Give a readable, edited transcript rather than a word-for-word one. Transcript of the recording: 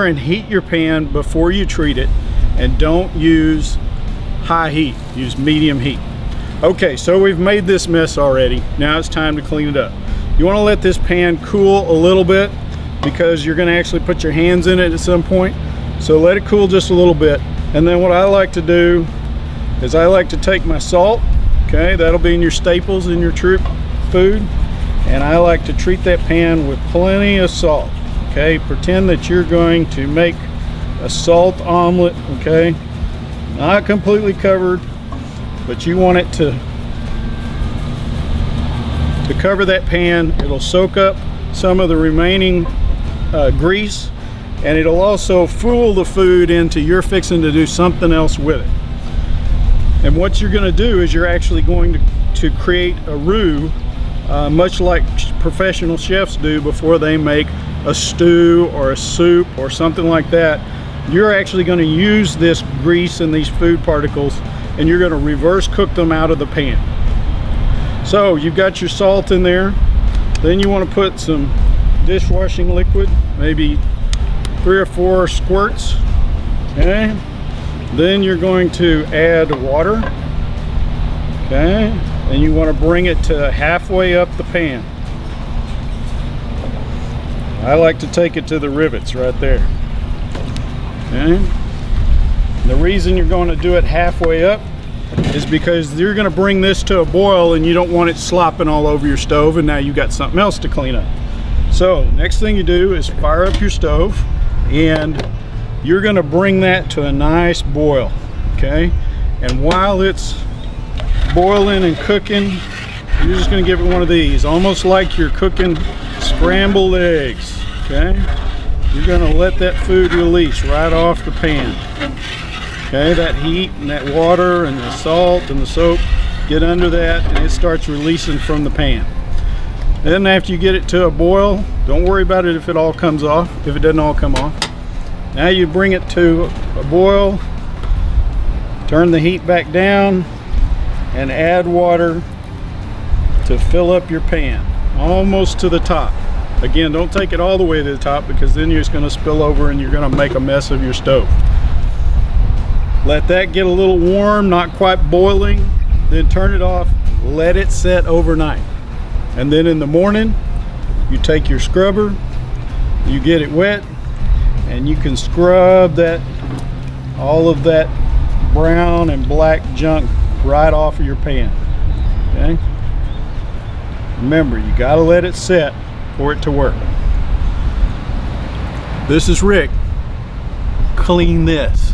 sure and heat your pan before you treat it, and don't use high heat, use medium heat. Okay, so we've made this mess already. Now it's time to clean it up. You want to let this pan cool a little bit because you're going to actually put your hands in it at some point. So let it cool just a little bit. And then what I like to do is I like to take my salt, okay, that'll be in your staples in your troop food, and I like to treat that pan with plenty of salt. Okay, pretend that you're going to make a salt omelet, okay, not completely covered, but you want it to cover that pan. It'll soak up some of the remaining grease, and it'll also fool the food into you're fixing to do something else with it. And what you're going to do is you're actually going to create a roux, much like professional chefs do before they make a stew or a soup or something like that. You're actually going to use this grease and these food particles, and you're going to reverse cook them out of the pan. So you've got your salt in there. Then you want to put some dishwashing liquid, maybe 3 or 4 squirts. Okay. Then you're going to add water. Okay. And you want to bring it to halfway up the pan. I like to take it to the rivets right there. Okay. The reason you're going to do it halfway up is because you're going to bring this to a boil and you don't want it slopping all over your stove, and now you got something else to clean up. So next thing you do is fire up your stove, and you're going to bring that to a nice boil. Okay. And while it's boiling and cooking, you're just going to give it one of these, almost like you're cooking scrambled eggs. Okay. You're going to let that food release right off the pan. Okay, that heat and that water and the salt and the soap get under that, and it starts releasing from the pan. Then after you get it to a boil, don't worry about it if it all comes off, if it doesn't all come off. Now you bring it to a boil, turn the heat back down, and add water to fill up your pan, almost to the top. Again, don't take it all the way to the top, because then you're just going to spill over and you're going to make a mess of your stove. Let that get a little warm, not quite boiling, then turn it off, let it set overnight. And then in the morning, you take your scrubber, you get it wet, and you can scrub that, all of that brown and black junk right off of your pan. Okay? Remember, you gotta let it set for it to work. This is Rick. Clean this.